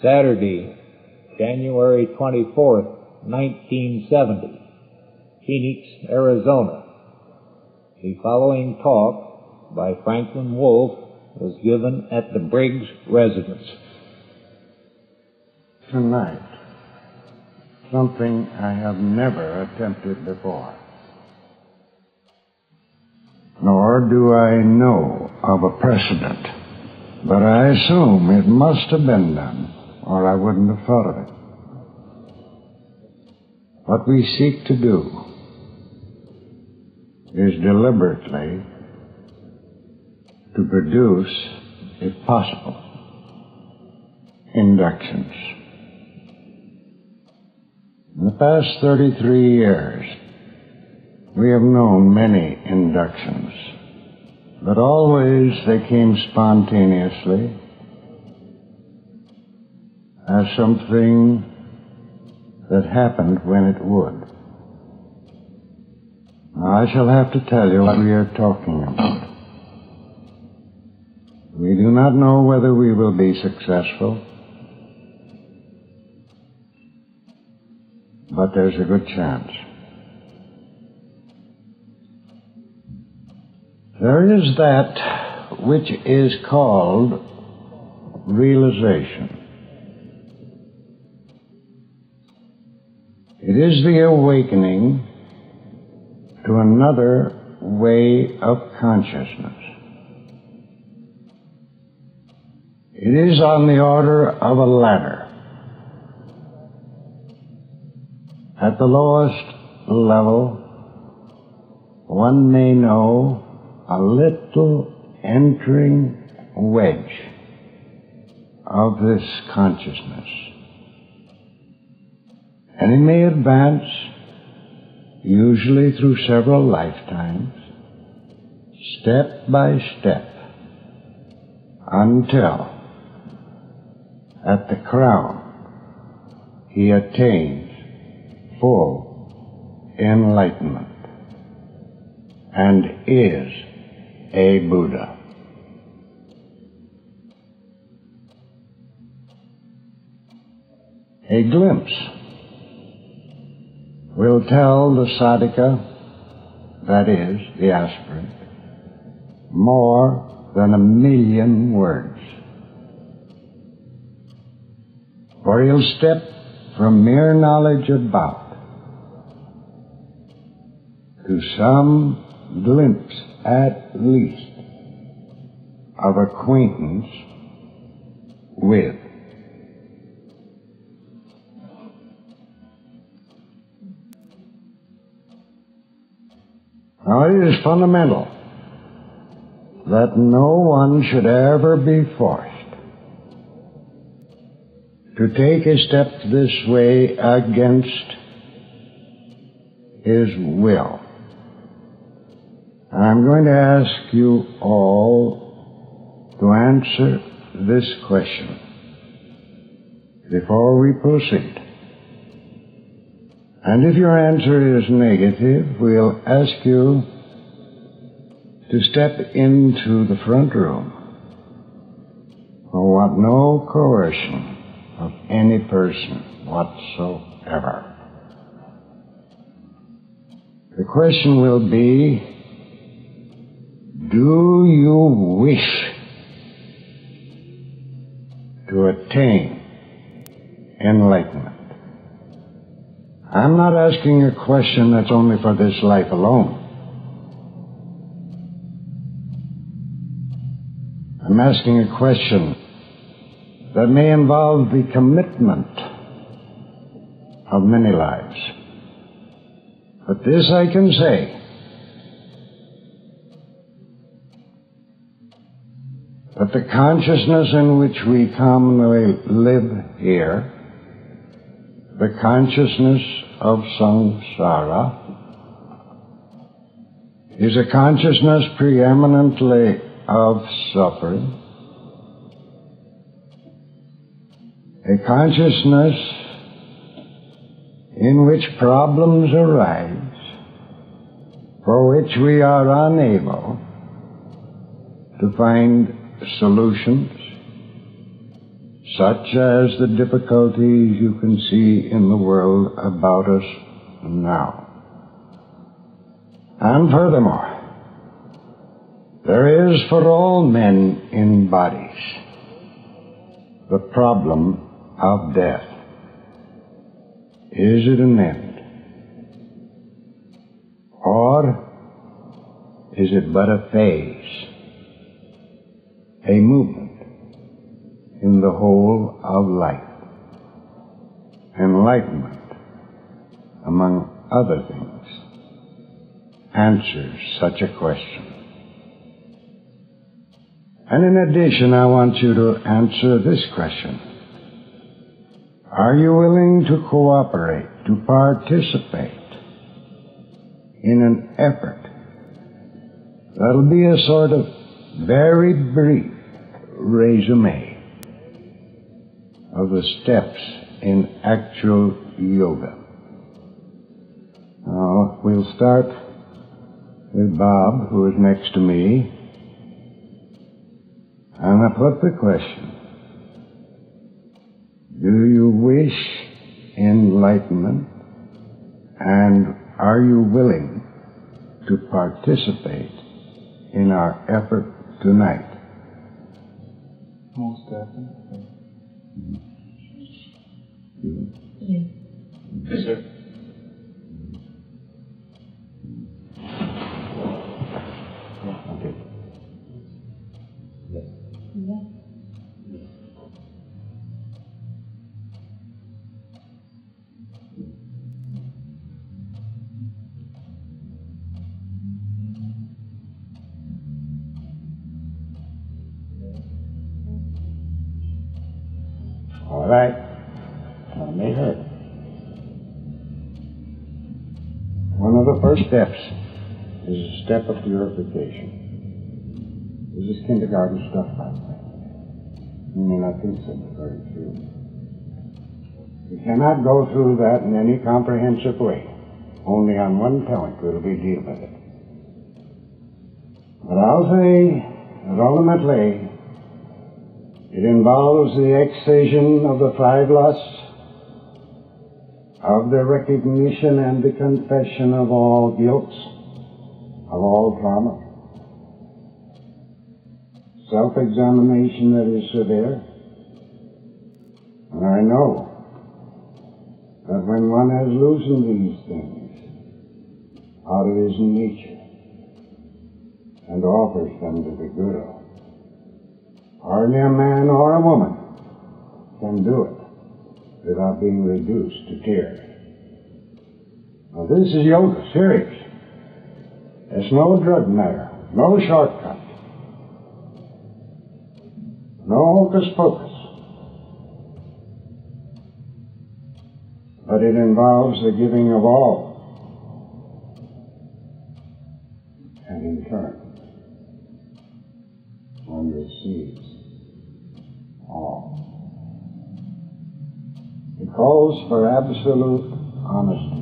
Saturday, January 24th, 1970, Phoenix, Arizona. The following talk by Franklin Wolff was given at the Briggs residence. Tonight, something I have never attempted before. Nor do I know of a precedent, but I assume it must have been done, or I wouldn't have thought of it. What we seek to do is deliberately to produce, if possible, inductions. In the past 33 years, we have known many inductions, but always they came spontaneously as something that happened when it would. Now, I shall have to tell you what we are talking about. We do not know whether we will be successful, but there's a good chance. There is that which is called realization. It is the awakening to another way of consciousness. It is on the order of a ladder. At the lowest level, one may know a little entering wedge of this consciousness. And it may advance, usually through several lifetimes, step by step, until, at the crown, he attains full enlightenment and is a Buddha. A glimpse will tell the sadhaka, that is, the aspirant, more than 1,000,000 words. For he'll step from mere knowledge about to some glimpse, at least, of acquaintance with. Now, it is fundamental that no one should ever be forced to take a step this way against his will. And I'm going to ask you all to answer this question before we proceed. And if your answer is negative, we'll ask you to step into the front room. We want no coercion of any person whatsoever. The question will be, do you wish to attain enlightenment? I'm not asking a question that's only for this life alone. I'm asking a question that may involve the commitment of many lives. But this I can say, that the consciousness in which we commonly live here, the consciousness of samsara, is a consciousness preeminently of suffering, a consciousness in which problems arise for which we are unable to find solutions such as the difficulties you can see in the world about us now. And furthermore, there is for all men in bodies the problem of death. Is it an end? Or is it but a phase, a movement in the whole of life? Enlightenment, among other things, answers such a question. And in addition, I want you to answer this question. Are you willing to cooperate, to participate in an effort that'll be a sort of very brief resume of the steps in actual yoga? Now, we'll start with Bob, who is next to me, and I put the question: do you wish enlightenment, and are you willing to participate in our effort tonight? Most definitely. Yes. Yes, sir. Okay. Yes. Yes. All right. Now, make her. One of the first steps is a step of purification. This is kindergarten stuff, by the way. You may not think so, but very true. You cannot go through that in any comprehensive way. Only on one point will we deal with it. But I'll say that ultimately it involves the excision of the five lusts, of the recognition and the confession of all guilts, of all trauma, self-examination that is severe. And I know that when one has loosened these things out of his nature and offers them to the good of, hardly a man or a woman can do it without being reduced to tears. Now, this is yoga, serious. It's no drug matter, no shortcut, no hocus pocus. But it involves the giving of all. And in turn, one receives all. It calls for absolute honesty.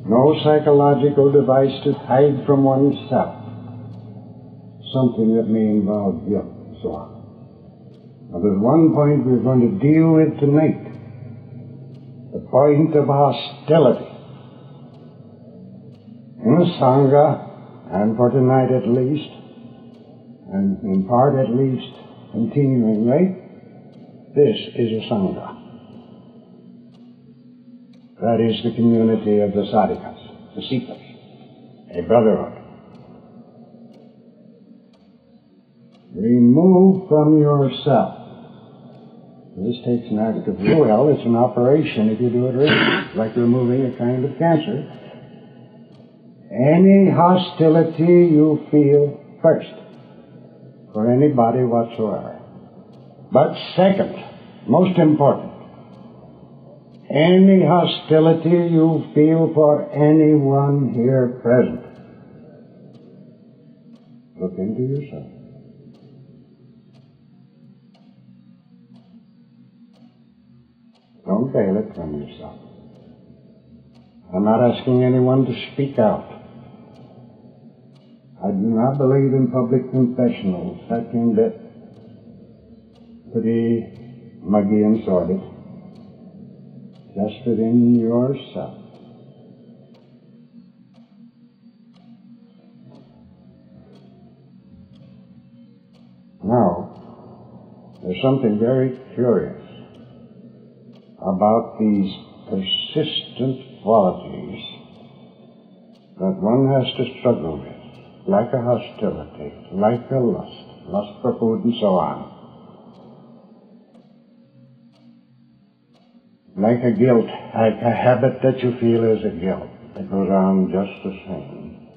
No psychological device to hide from oneself something that may involve guilt and so on. Now, there's one point we're going to deal with tonight. The point of hostility. In a Sangha, and for tonight at least, and in part at least continuingly, this is a Sangha. That is the community of the sadhakas, the seekers, a brotherhood. Remove from yourself. This takes an act of will. Well, it's an operation if you do it right, like removing a kind of cancer. Any hostility you feel first for anybody whatsoever. But second, most important, any hostility you feel for anyone here present. Look into yourself. Don't veil it from yourself. I'm not asking anyone to speak out. I do not believe in public confessionals. That can get pretty muggy and sordid, just within yourself. Now, there's something very curious about these persistent qualities that one has to struggle with, like a hostility, like a lust for food and so on. Like a guilt, like a habit that you feel is a guilt that goes on just the same.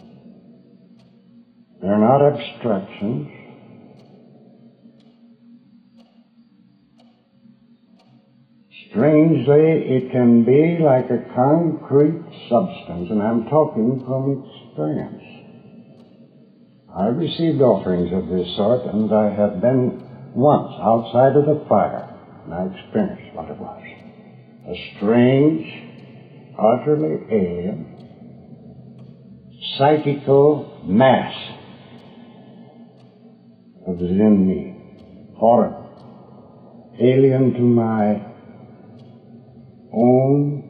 They're not abstractions. Strangely, it can be like a concrete substance, and I'm talking from experience. I've received offerings of this sort, and I have been once outside of the fire, and I experienced what it was. A strange, utterly alien, psychical mass that was in me, foreign, alien to my own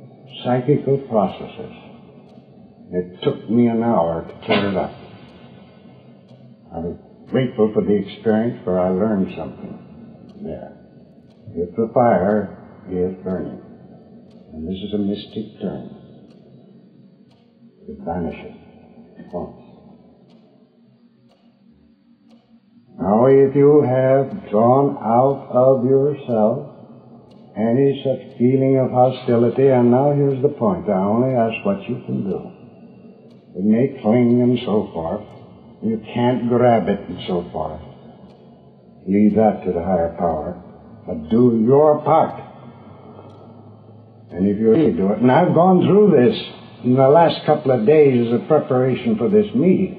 psychical processes. It took me an hour to clear it up. I'm grateful for the experience, for I learned something there. If the fire is burning, and this is a mystic term, it vanishes at once. Now, if you have drawn out of yourself any such feeling of hostility, and now here's the point, I only ask what you can do. It may cling and so forth. You can't grab it and so forth. Leave that to the higher power, but do your part. And if you really do it, and I've gone through this in the last couple of days as a preparation for this meeting.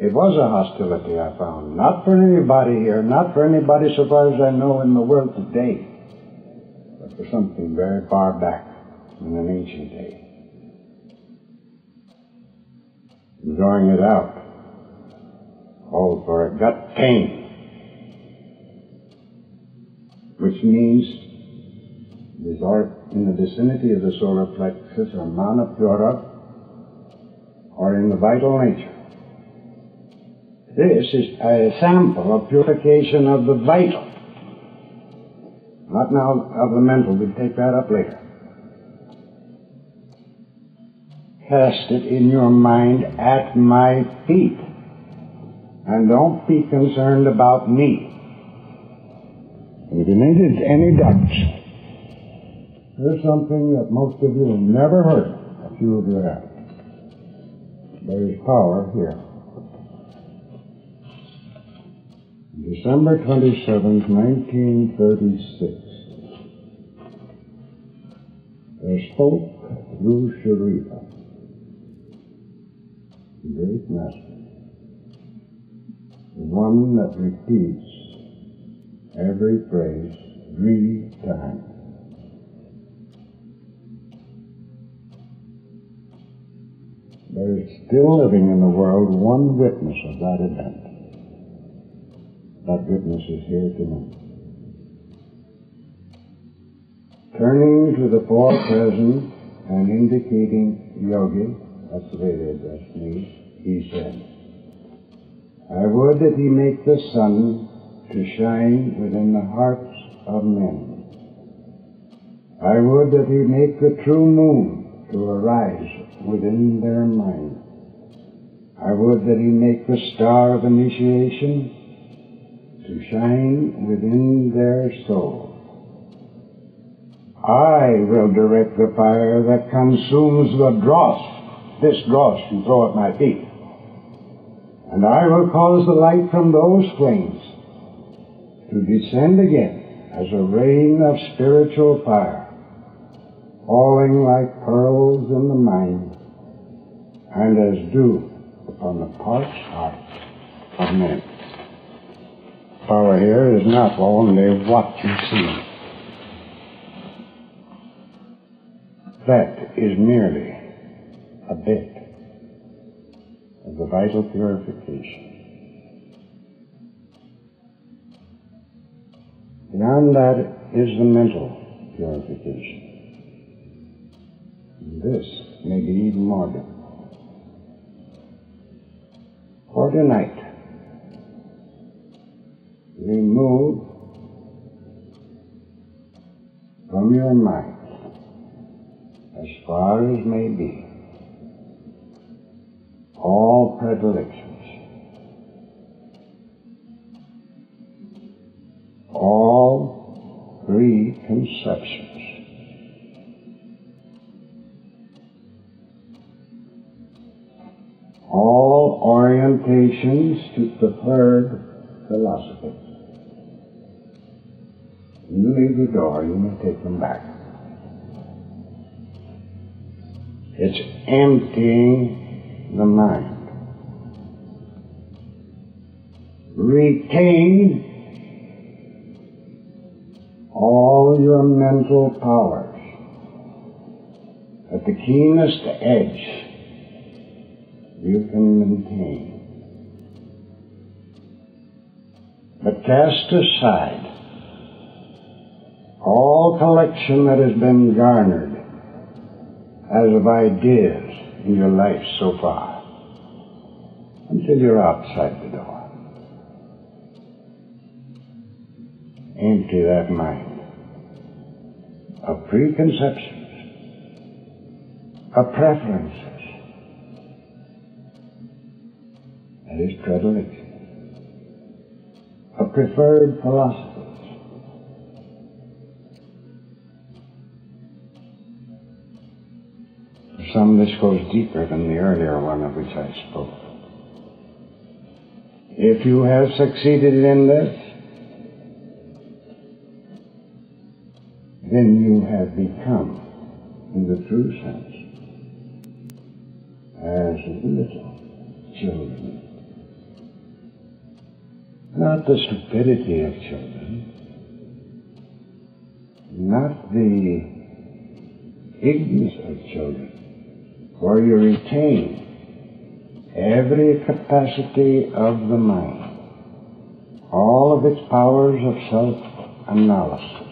It was a hostility I found, not for anybody here, not for anybody so far as I know in the world today, but for something very far back in an ancient day. Drawing it out called for a gut pain, which means resort in the vicinity of the solar plexus or mana pura, or in the vital nature. This is a sample of purification of the vital, not now of the mental. We'll take that up later. Cast it in your mind at my feet, and don't be concerned about me. If you needed any doubts, here's something that most of you have never heard. A few of you have. There is power here. December 27th, 1936, there spoke through Sharifa, the great master, the one that repeats every phrase 3 times. There is still living in the world one witness of that event. That witness is here tonight. Turning to the four present and indicating Yogi, that's the way they addressed me, he said, I would that he make the sun to shine within the hearts of men. I would that he make the true moon to arise within their mind. I would that he make the star of initiation to shine within their soul. I will direct the fire that consumes the dross, this dross you throw at my feet, and I will cause the light from those flames to descend again as a rain of spiritual fire, falling like pearls in the mind and as dew upon the parched hearts of men. Power here is not only what you see. That is merely a bit of the vital purification. Beyond that is the mental purification. This may be even more difficult. For tonight, remove from your mind, as far as may be, all predilections, all preconceptions, all orientations to preferred philosophy. When you leave the door, you may take them back. It's emptying the mind. Retain all your mental powers at the keenest edge you can maintain. But cast aside all collection that has been garnered as of ideas in your life so far, until you're outside the door. Empty that mind of preconceptions, of preferences, that is predilection, of preferred philosophies. For some, this goes deeper than the earlier one of which I spoke. If you have succeeded in this, then you have become, in the true sense, as little children. Not the stupidity of children, not the ignorance of children, for you retain every capacity of the mind, all of its powers of self-analysis,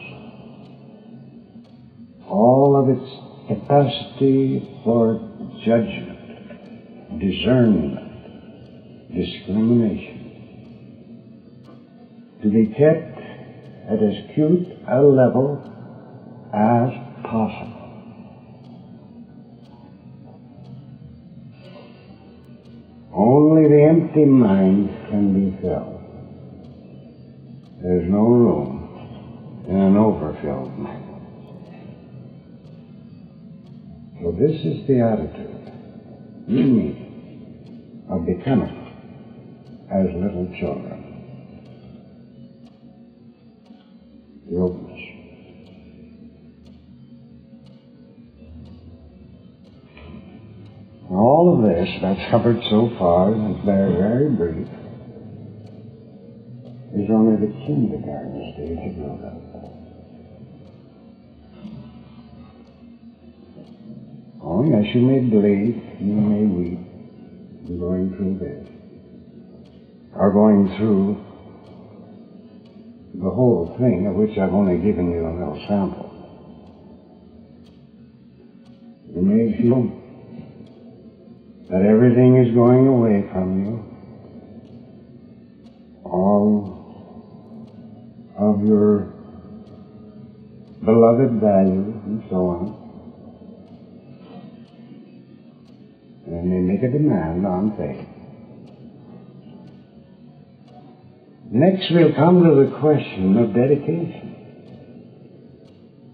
all of its capacity for judgment, discernment, discrimination, to be kept at as acute a level as possible. Only the empty mind can be filled. There's no room in an overfilled mind. So this is the attitude you need of becoming as little children. The openness. All of this that's covered so far, and it's very, very brief, is only the kindergarten stage of build-up. Oh, yes, you may bleed, you may weep, in going through this, or going through the whole thing, of which I've only given you a little sample. You may feel that everything is going away from you, all of your beloved values and so on. And they make a demand on faith. Next we'll come to the question of dedication.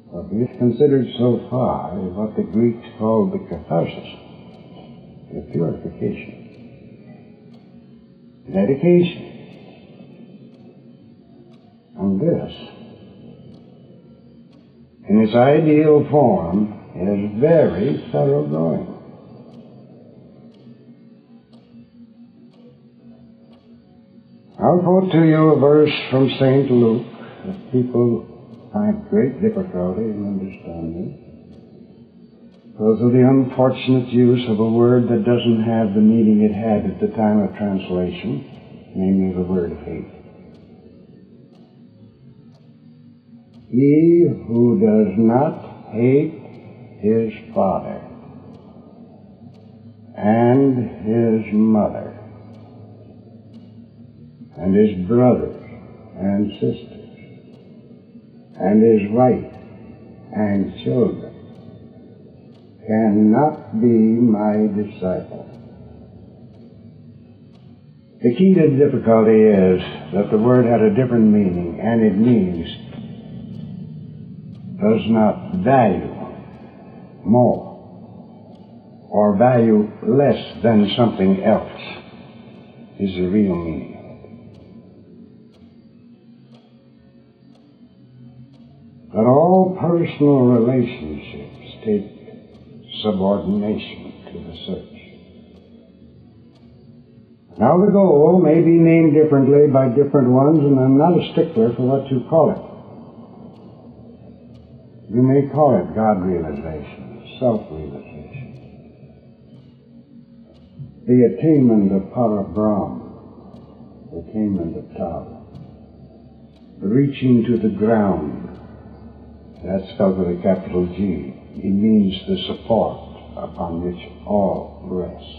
What we've considered so far is what the Greeks called the catharsis, the purification. Dedication. And this, in its ideal form, is very thoroughgoing. I'll quote to you a verse from St. Luke that people find great difficulty in understanding because of the unfortunate use of a word that doesn't have the meaning it had at the time of translation, namely the word hate. He who does not hate his father and his mother and his brothers and sisters and his wife and children cannot be my disciple. The key to the difficulty is that the word had a different meaning, and it means does not value more or value less than something else is the real meaning of it. But all personal relationships take subordination to the search. Now the goal may be named differently by different ones, and I'm not a stickler for what you call it. You may call it God-realization, self-realization, the attainment of Parabrahm, the attainment of Tao, the reaching to the ground. That's spelled with a capital G. It means the support upon which all rests.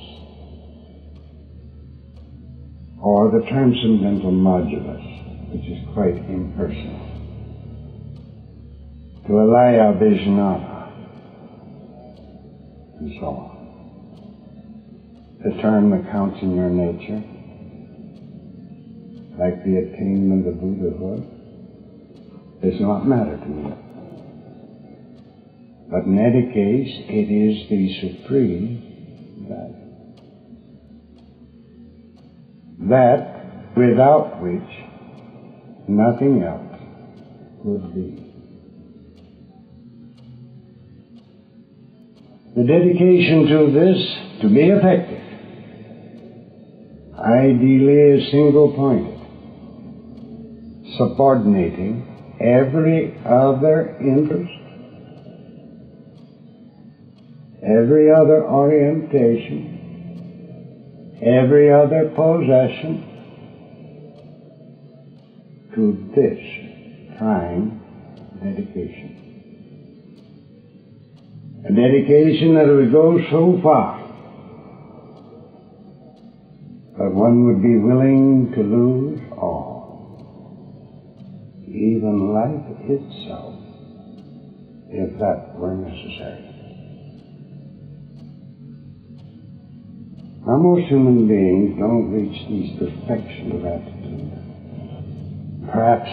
Or the transcendental modulus, which is quite impersonal. To Alaya Vijnana, and so on. The term that counts in your nature, like the attainment of Buddhahood, does not matter to me. But in any case, it is the supreme value. That without which nothing else would be. The dedication to this, to be effective, ideally is single-pointed, subordinating every other interest, every other orientation, every other possession to this prime dedication. A dedication that would go so far that one would be willing to lose all, even life itself, if that were necessary. Now, most human beings don't reach these perfection of attitude. Perhaps,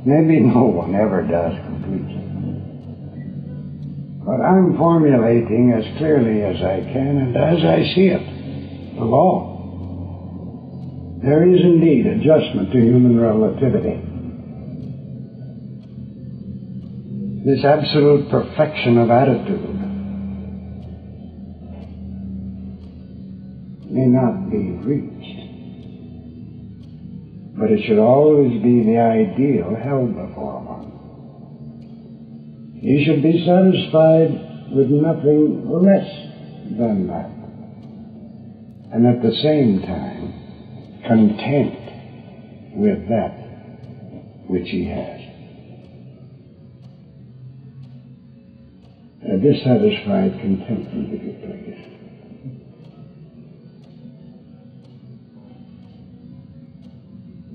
maybe no one ever does completely. But I'm formulating as clearly as I can and as I see it, the law. There is indeed adjustment to human relativity. This absolute perfection of attitude may not be reached, but it should always be the ideal held before one. You should be satisfied with nothing less than that, and at the same time content with that which he has. A dissatisfied contentment, if you please.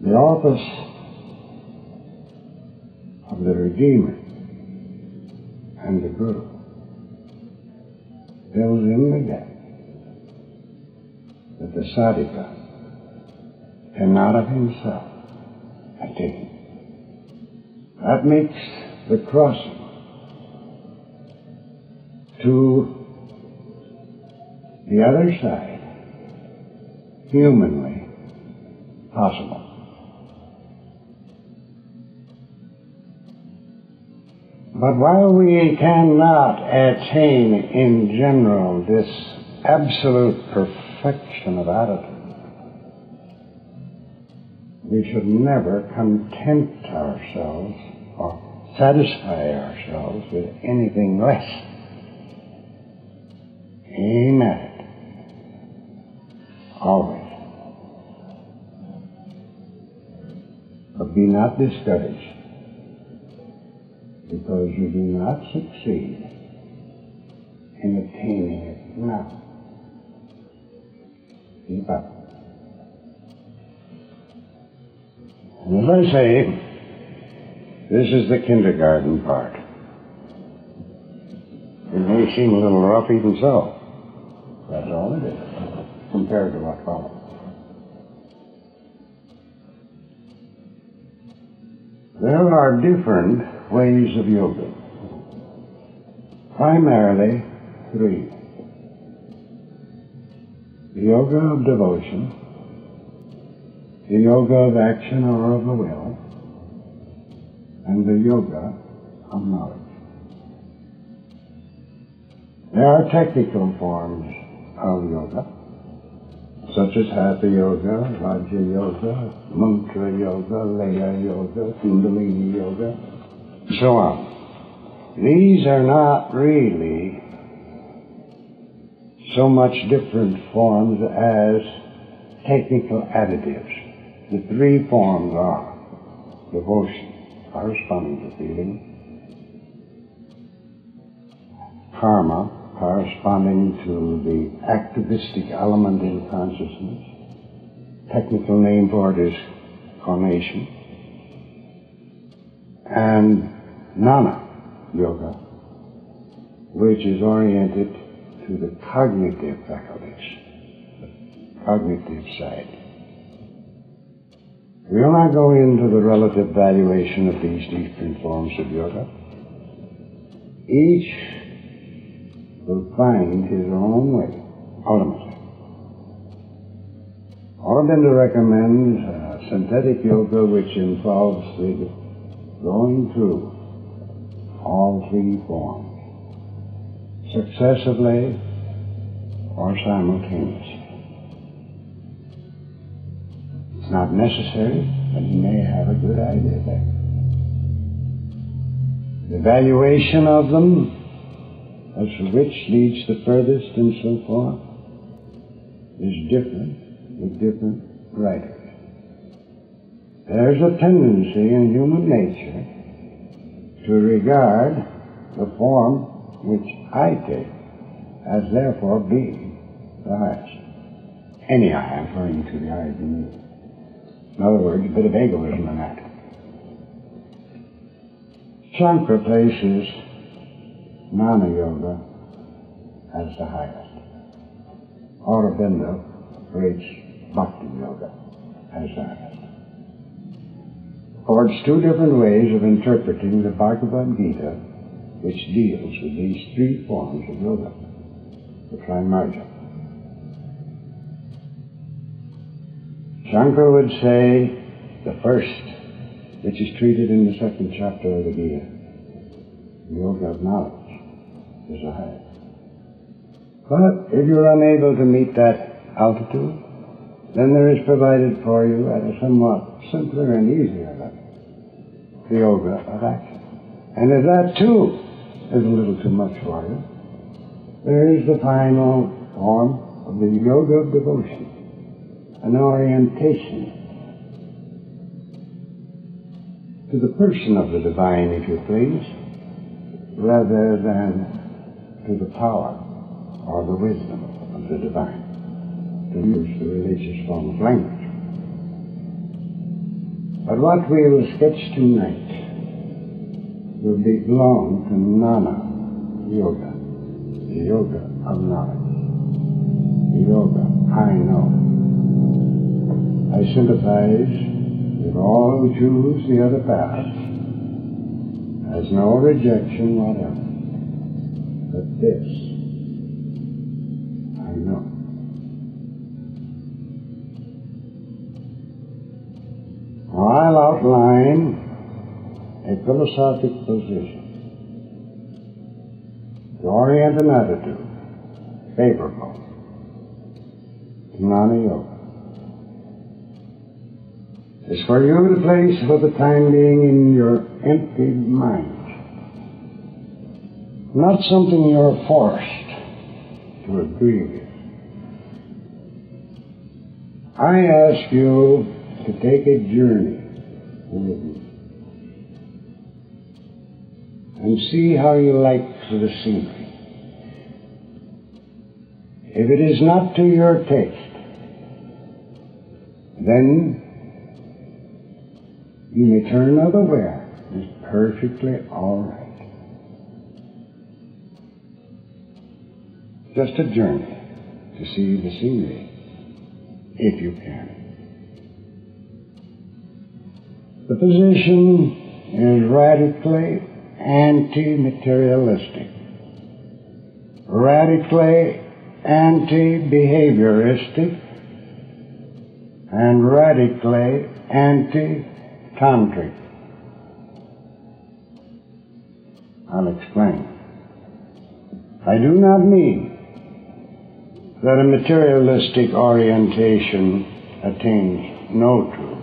The office of the Redeemer and the Guru fills in the gap that the sadhika cannot of himself attain. That makes the crossing to the other side humanly possible. But while we cannot attain in general this absolute perfection of attitude, we should never content ourselves or satisfy ourselves with anything less. Aim at it. Always. But be not discouraged because you do not succeed in attaining it now. Keep up. And as I say, this is the kindergarten part. It may seem a little rough even so. That's all it is, compared to what follows. There are different ways of yoga. Primarily, three. The yoga of devotion, the yoga of action or of the will, and the yoga of knowledge. There are technical forms of yoga, such as Hatha Yoga, Raja Yoga, Mantra Yoga, Laya Yoga, Kundalini Yoga, and so on. These are not really so much different forms as technical additives. The three forms are devotion, corresponding to feeling, karma, corresponding to the activistic element in consciousness. Technical name for it is causation. And Jnana Yoga, which is oriented to the cognitive faculties, the cognitive side. We'll not go into the relative valuation of these different forms of yoga. Each will find his own way, ultimately. Aurobindo recommends synthetic yoga, which involves the going through all three forms, successively or simultaneously. It's not necessary, but you may have a good idea there. The evaluation of them, as to which leads the furthest and so forth, is different with different writers. There's a tendency in human nature to regard the form which I take as therefore being the highest. Anyhow, I'm referring to the Ariz view. In other words, a bit of egoism in that. Shankara places Jnana Yoga as the highest. Aurobindo rates Bhakti Yoga as the highest. Affords two different ways of interpreting the Bhagavad Gita, which deals with these three forms of yoga, the Trimarga. Shankara would say the first, which is treated in the second chapter of the Gita, the yoga of knowledge, is the highest. But if you're unable to meet that altitude, then there is provided for you at a somewhat simpler and easier level, the yoga of action. And if that too is a little too much for you, there is the final form of the yoga of devotion, an orientation to the person of the divine, if you please, rather than to the power or the wisdom of the divine, to use the religious form of language. But what we will sketch tonight will belong to Jnana Yoga, the yoga of knowledge, the yoga I know. I sympathize with all who choose the other path. Has no rejection whatever. But this, I know. Now I'll outline a philosophic position to orient an attitude favorable to Jnana Yoga. It's for you to place for the time being in your empty mind. Not something you're forced to agree with. I ask you to take a journey with me. and see how you like the scenery. If it is not to your taste, then you may turn otherwhere. It's perfectly all right. Just a journey to see the scenery, if you can. The position is radically anti-materialistic, radically anti-behavioristic, and radically anti-tantric. I'll explain. I do not mean that a materialistic orientation attains no truth.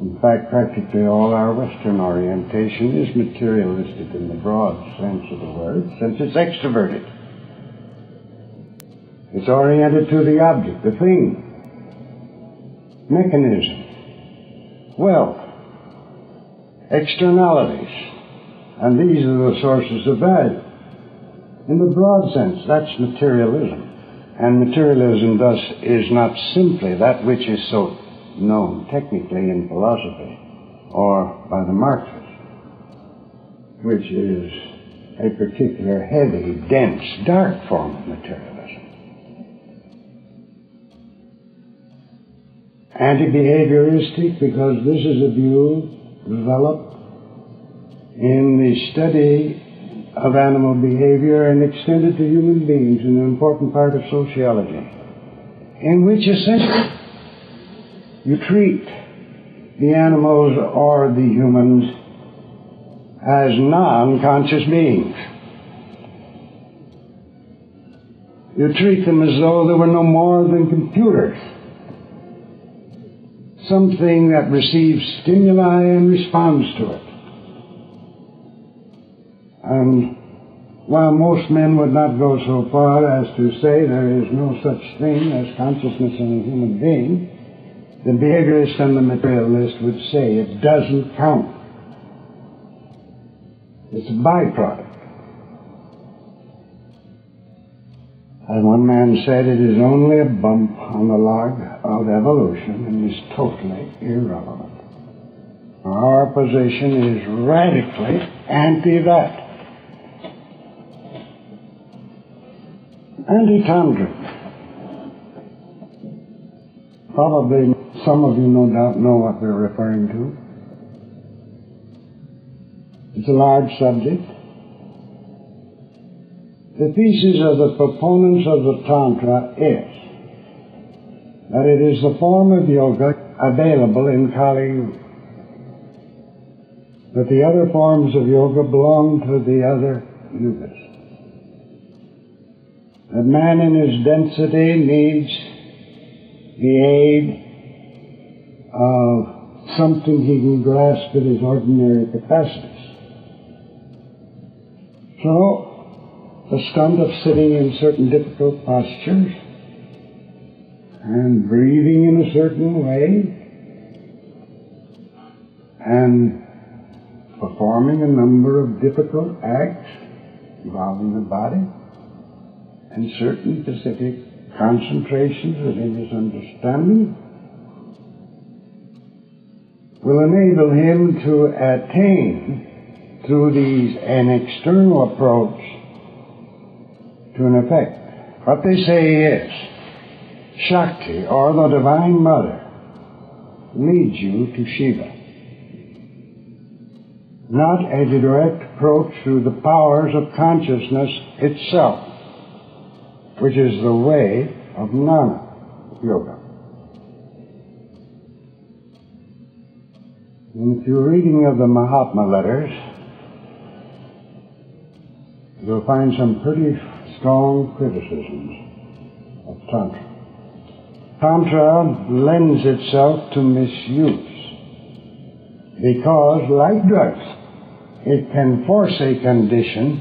In fact, practically all our Western orientation is materialistic in the broad sense of the word, since it's extroverted. It's oriented to the object, the thing, mechanism, wealth, externalities, and these are the sources of value. In the broad sense, that's materialism. And materialism thus is not simply that which is so known technically in philosophy or by the Marxists, which is a particular heavy, dense, dark form of materialism. Anti-behavioristic, because this is a view developed in the study of animal behavior and extended to human beings in an important part of sociology, in which essentially you treat the animals or the humans as non-conscious beings. You treat them as though they were no more than computers, something that receives stimuli and responds to it. And while most men would not go so far as to say there is no such thing as consciousness in a human being, the behaviorist and the materialist would say it doesn't count. It's a byproduct. As one man said, it is only a bump on the log of evolution and is totally irrelevant. Our position is radically anti-that. Anti-tantric. Probably some of you no doubt know what we're referring to. It's a large subject. The thesis of the proponents of the Tantra is that it is the form of yoga available in Kali Yuga, that the other forms of yoga belong to the other yugas, that man in his density needs the aid of something he can grasp with his ordinary capacities. So, the stunt of sitting in certain difficult postures and breathing in a certain way and performing a number of difficult acts involving the body and certain specific concentrations within his understanding will enable him to attain through these an external approach to an effect. What they say is, Shakti, or the Divine Mother, leads you to Shiva. Not a direct approach through the powers of consciousness itself, which is the way of Jnana Yoga. And if you're reading of the Mahatma letters, you'll find some pretty strong criticisms of Tantra. Tantra lends itself to misuse because, like drugs, it can force a condition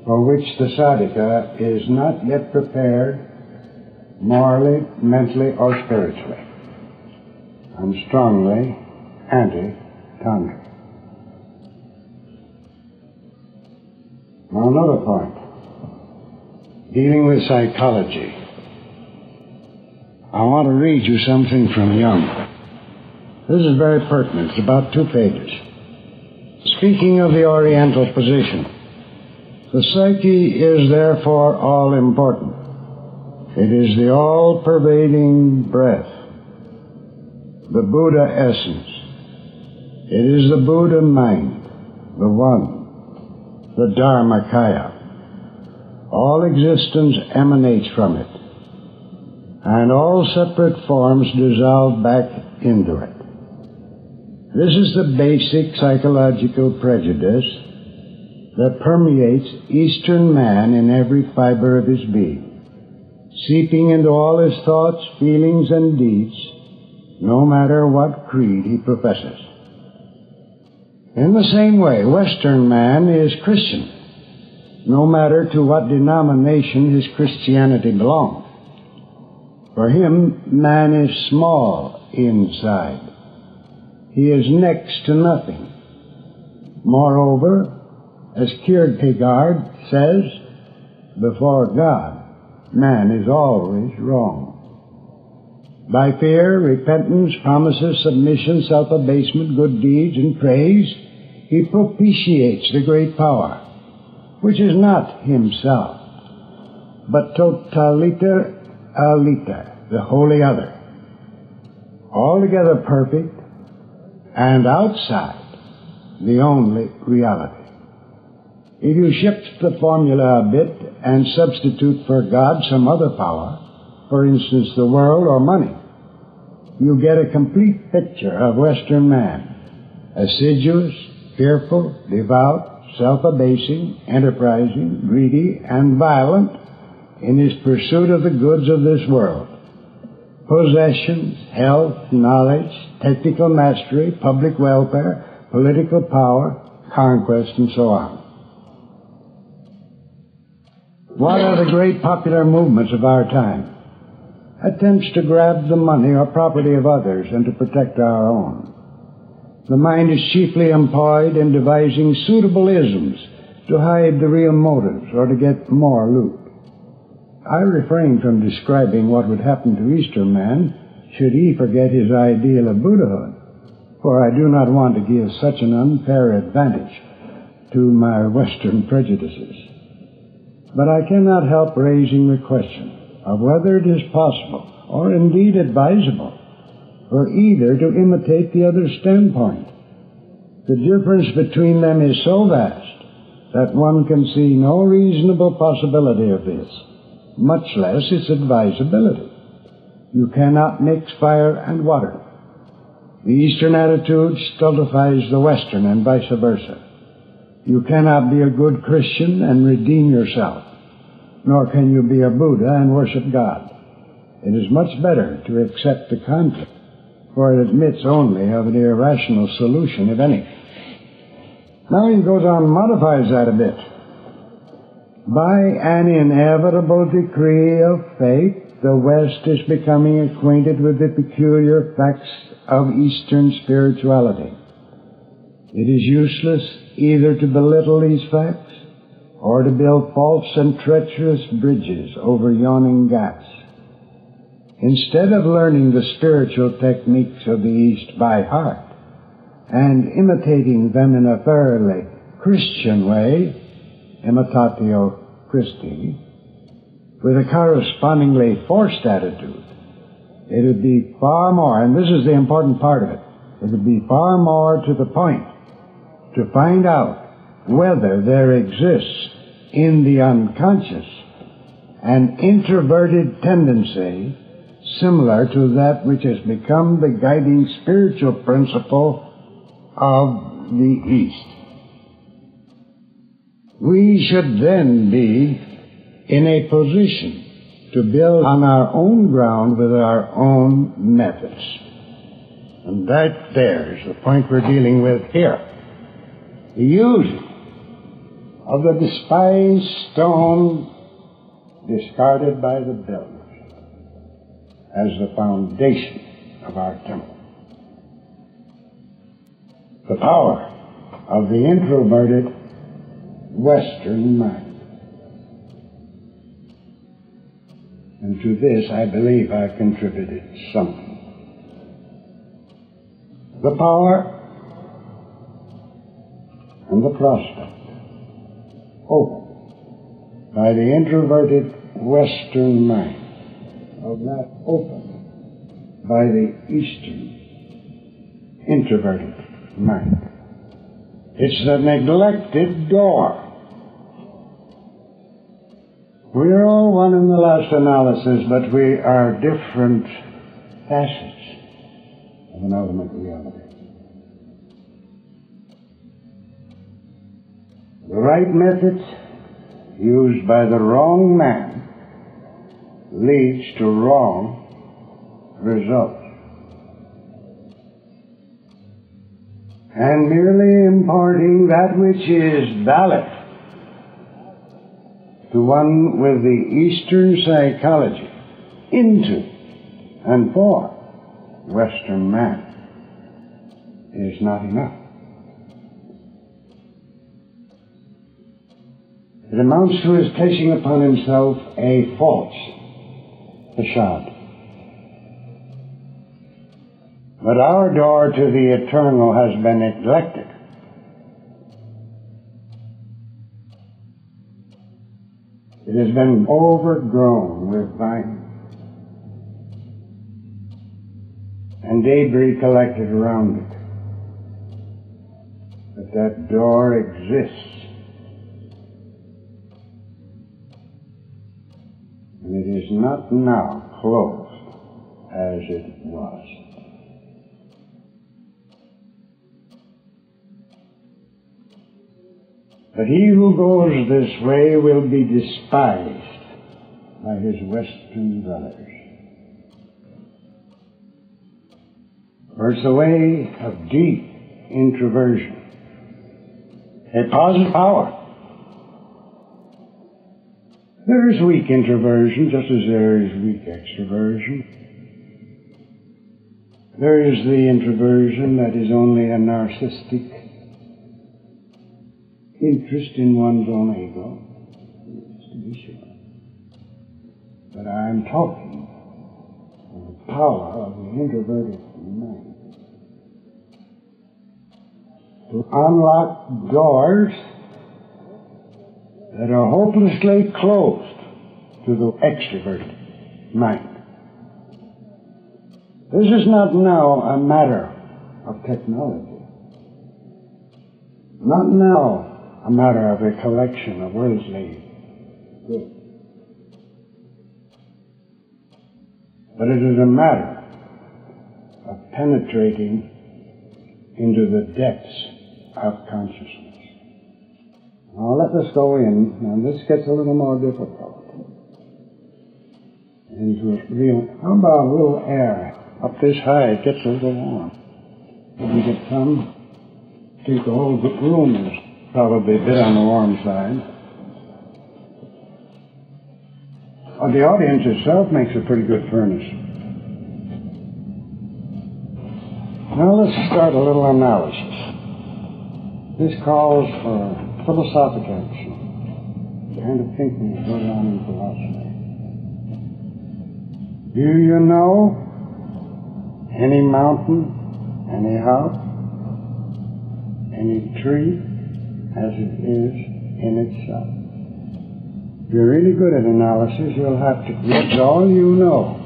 for which the sadhaka is not yet prepared morally, mentally, or spiritually. I'm strongly anti-Tantra. Now, another point. Dealing with psychology. I want to read you something from Jung. This is very pertinent. It's about 2 pages. Speaking of the Oriental position, the psyche is therefore all-important. It is the all-pervading breath, the Buddha essence. It is the Buddha mind, the One, the Dharmakaya. All existence emanates from it, and all separate forms dissolve back into it. This is the basic psychological prejudice that permeates Eastern man in every fiber of his being, seeping into all his thoughts, feelings, and deeds, no matter what creed he professes. In the same way, Western man is Christian, no matter to what denomination his Christianity belongs. For him, man is small inside. He is next to nothing. Moreover, as Kierkegaard says, before God, man is always wrong. By fear, repentance, promises, submission, self-abasement, good deeds, and praise, he propitiates the great power, which is not himself, but totaliter aliter, the wholly other, altogether perfect, and outside the only reality. If you shift the formula a bit and substitute for God some other power, for instance the world or money, you get a complete picture of Western man, assiduous, fearful, devout, self-abasing, enterprising, greedy, and violent in his pursuit of the goods of this world. Possessions, health, knowledge, technical mastery, public welfare, political power, conquest, and so on. What are the great popular movements of our time? Attempts to grab the money or property of others and to protect our own. The mind is chiefly employed in devising suitable isms to hide the real motives or to get more loot. I refrain from describing what would happen to Eastern man should he forget his ideal of Buddhahood, for I do not want to give such an unfair advantage to my Western prejudices. But I cannot help raising the question of whether it is possible, or indeed advisable, for either to imitate the other's standpoint. The difference between them is so vast that one can see no reasonable possibility of this, much less its advisability. You cannot mix fire and water. The Eastern attitude stultifies the Western and vice versa. You cannot be a good Christian and redeem yourself, nor can you be a Buddha and worship God. It is much better to accept the conflict, for it admits only of an irrational solution, if any. Now he goes on and modifies that a bit. By an inevitable decree of fate, the West is becoming acquainted with the peculiar facts of Eastern spirituality. It is useless either to belittle these facts or to build false and treacherous bridges over yawning gaps. Instead of learning the spiritual techniques of the East by heart and imitating them in a thoroughly Christian way, imitatio Christi, with a correspondingly forced attitude, it would be far more, and this is the important part of it, it would be far more to the point to find out whether there exists in the unconscious an introverted tendency similar to that which has become the guiding spiritual principle of the East. We should then be in a position to build on our own ground with our own methods. And that there's the point we're dealing with here. The use of the despised stone discarded by the builders as the foundation of our temple. The power of the introverted Western mind. And to this, I believe I contributed something. The power and the prospect opened by the introverted Western mind of that opened by the Eastern introverted mind. It's the neglected door. We're all one in the last analysis, but we are different facets of an ultimate reality. The right method used by the wrong man leads to wrong results. And merely imparting that which is valid to one with the Eastern psychology into and for Western man is not enough. It amounts to his placing upon himself a false facade. But our door to the eternal has been neglected. It has been overgrown with vines and debris collected around it. But that door exists. And it is not now closed as it was. But he who goes this way will be despised by his Western brothers. For it's a way of deep introversion, a positive power. There is weak introversion just as there is weak extroversion. There is the introversion that is only a narcissistic interest in one's own ego, to be sure. But I'm talking of the power of the introverted mind to unlock doors that are hopelessly closed to the extroverted mind. This is not now a matter of technology, not now a matter of a collection of worldly goods, but it is a matter of penetrating into the depths of consciousness. Now let us go in, and this gets a little more difficult. Into a real, how about a little air? Up this high, it gets a little warm. If we get some, I think the whole room is probably a bit on the warm side. Well, the audience itself makes a pretty good furnace. Now let's start a little analysis. This calls for philosophic action, the kind of thinking that goes on in philosophy. Do you know any mountain, any house, any tree as it is in itself? If you're really good at analysis, you'll have to, that's all you know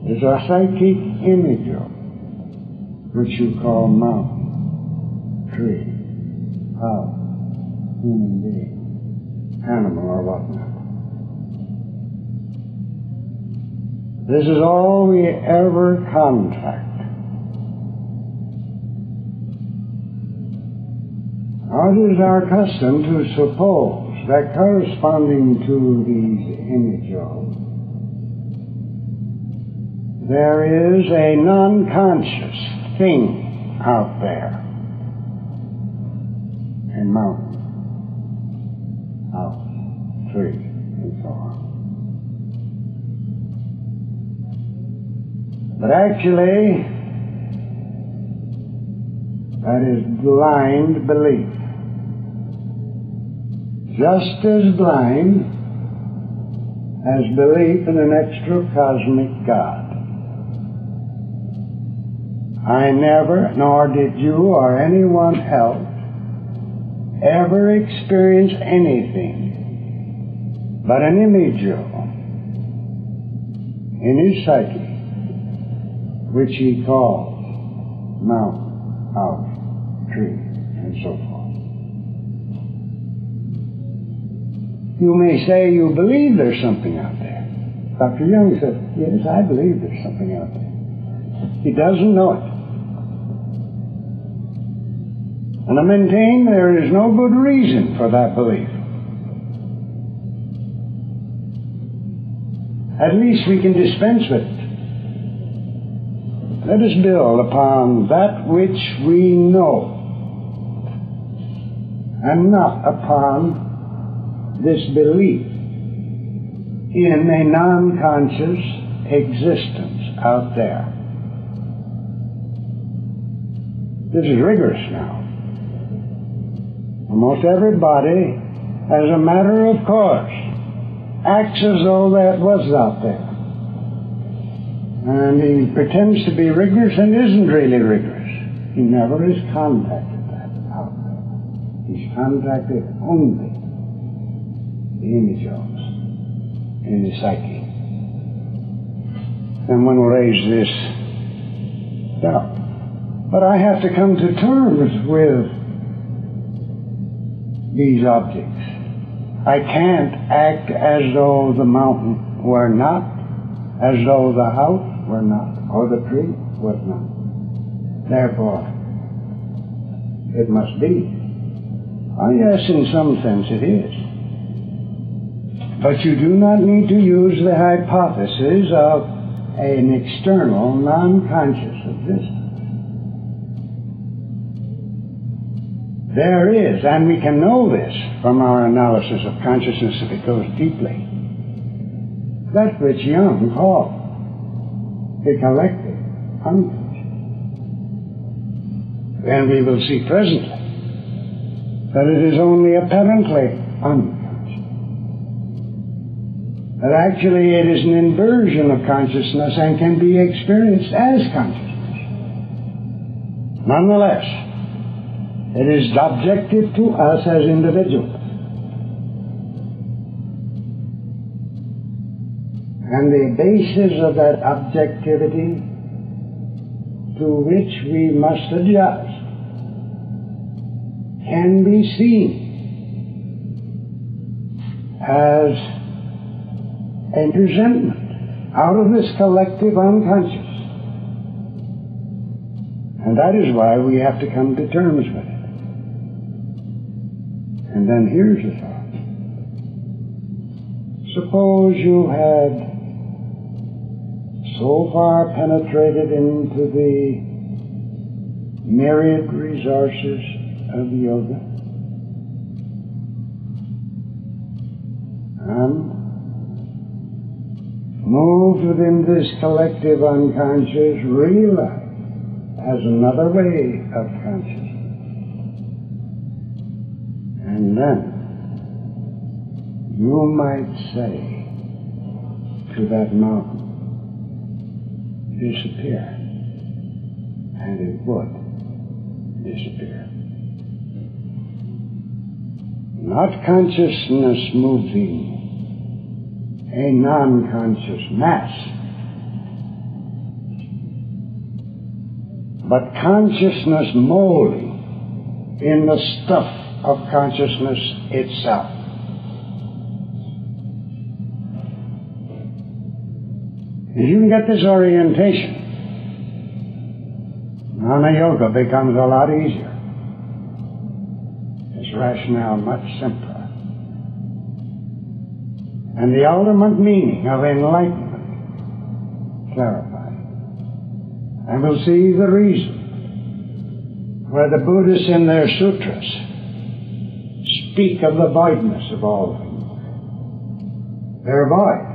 is a psychic image of which you call mountain, tree, house, human being, animal, or whatnot. This is all we ever contact. Now, it is our custom to suppose that corresponding to these images, there is a non-conscious thing out there. A mountain, house, tree, and so on. But actually, that is blind belief. just as blind as belief in an extra-cosmic God. I never, nor did you or anyone else, ever experience anything but an image in his psyche, which he calls mountain, house, tree, and so forth. You may say you believe there's something out there. Dr. Young said, yes, I believe there's something out there. He doesn't know it. And I maintain there is no good reason for that belief. At least we can dispense with it. Let us build upon that which we know, and not upon this belief in a non-conscious existence out there. This is rigorous now. Almost everybody, as a matter of course, acts as though that was out there. And he pretends to be rigorous and isn't really rigorous. He never has contacted that out there. He's contacted only the image of in his psyche. And one will raise this doubt. But I have to come to terms with these objects. I can't act as though the mountain were not, as though the house were not, or the tree was not. Therefore, it must be. Oh yes, in some sense it is. But you do not need to use the hypothesis of an external, non-conscious existence. There is, and we can know this from our analysis of consciousness if it goes deeply, that which Jung called the collective unconscious. And we will see presently that it is only apparently unconscious. That actually it is an inversion of consciousness and can be experienced as consciousness. Nonetheless, it is objective to us as individuals. And the basis of that objectivity to which we must adjust can be seen as a presentment out of this collective unconscious. And that is why we have to come to terms with it. And then here's the thought. Suppose you had so far penetrated into the myriad resources of yoga and moved within this collective unconscious, realized as another way of consciousness. And then you might say to that mountain, disappear, and it would disappear. Not consciousness moving a non-conscious mass, but consciousness molding in the stuff of consciousness itself. If you can get this orientation, Jnana Yoga becomes a lot easier. Its rationale much simpler. And the ultimate meaning of enlightenment clarified. And we'll see the reason where the Buddhists in their sutras speak of the voidness of all things. They're void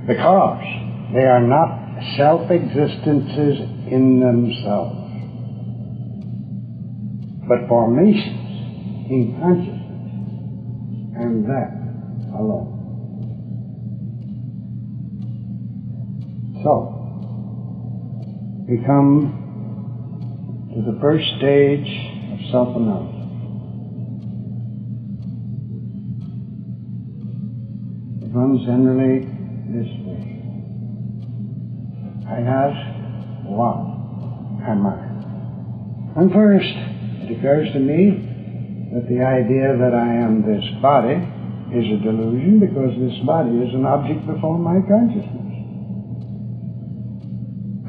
because they are not self-existences in themselves, but formations in consciousness. and that alone. So, we come to the first stage of self-analysis. It runs generally this way. I ask, what am I? And first, it occurs to me that the idea that I am this body is a delusion, because this body is an object before my consciousness.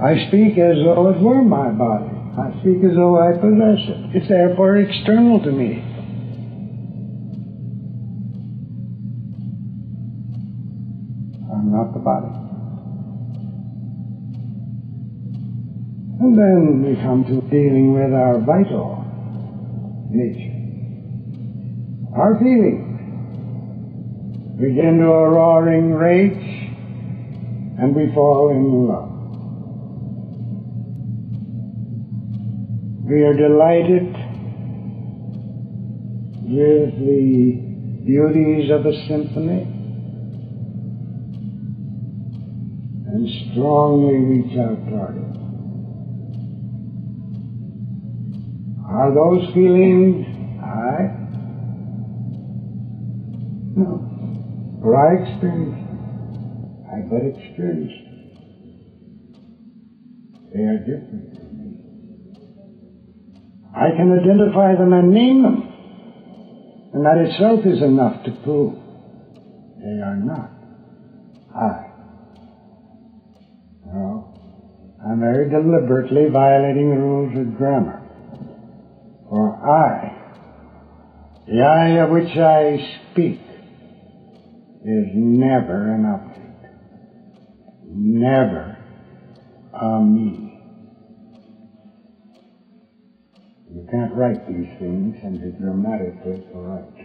I speak as though it were my body. I speak as though I possess it. It's therefore external to me. I'm not the body. And then we come to dealing with our vital nature. Our feelings begin to a roaring rage, and we fall in love. We are delighted with the beauties of a symphony and strongly reach out toward it. Are those feelings I? No. For I experience them. I but experience them. They are different from me. I can identify them and name them, and that itself is enough to prove they are not I. No, I'm very deliberately violating the rules of grammar. For I, the I of which I speak, is never an object, never a me. You can't write these things and be grammatically correct.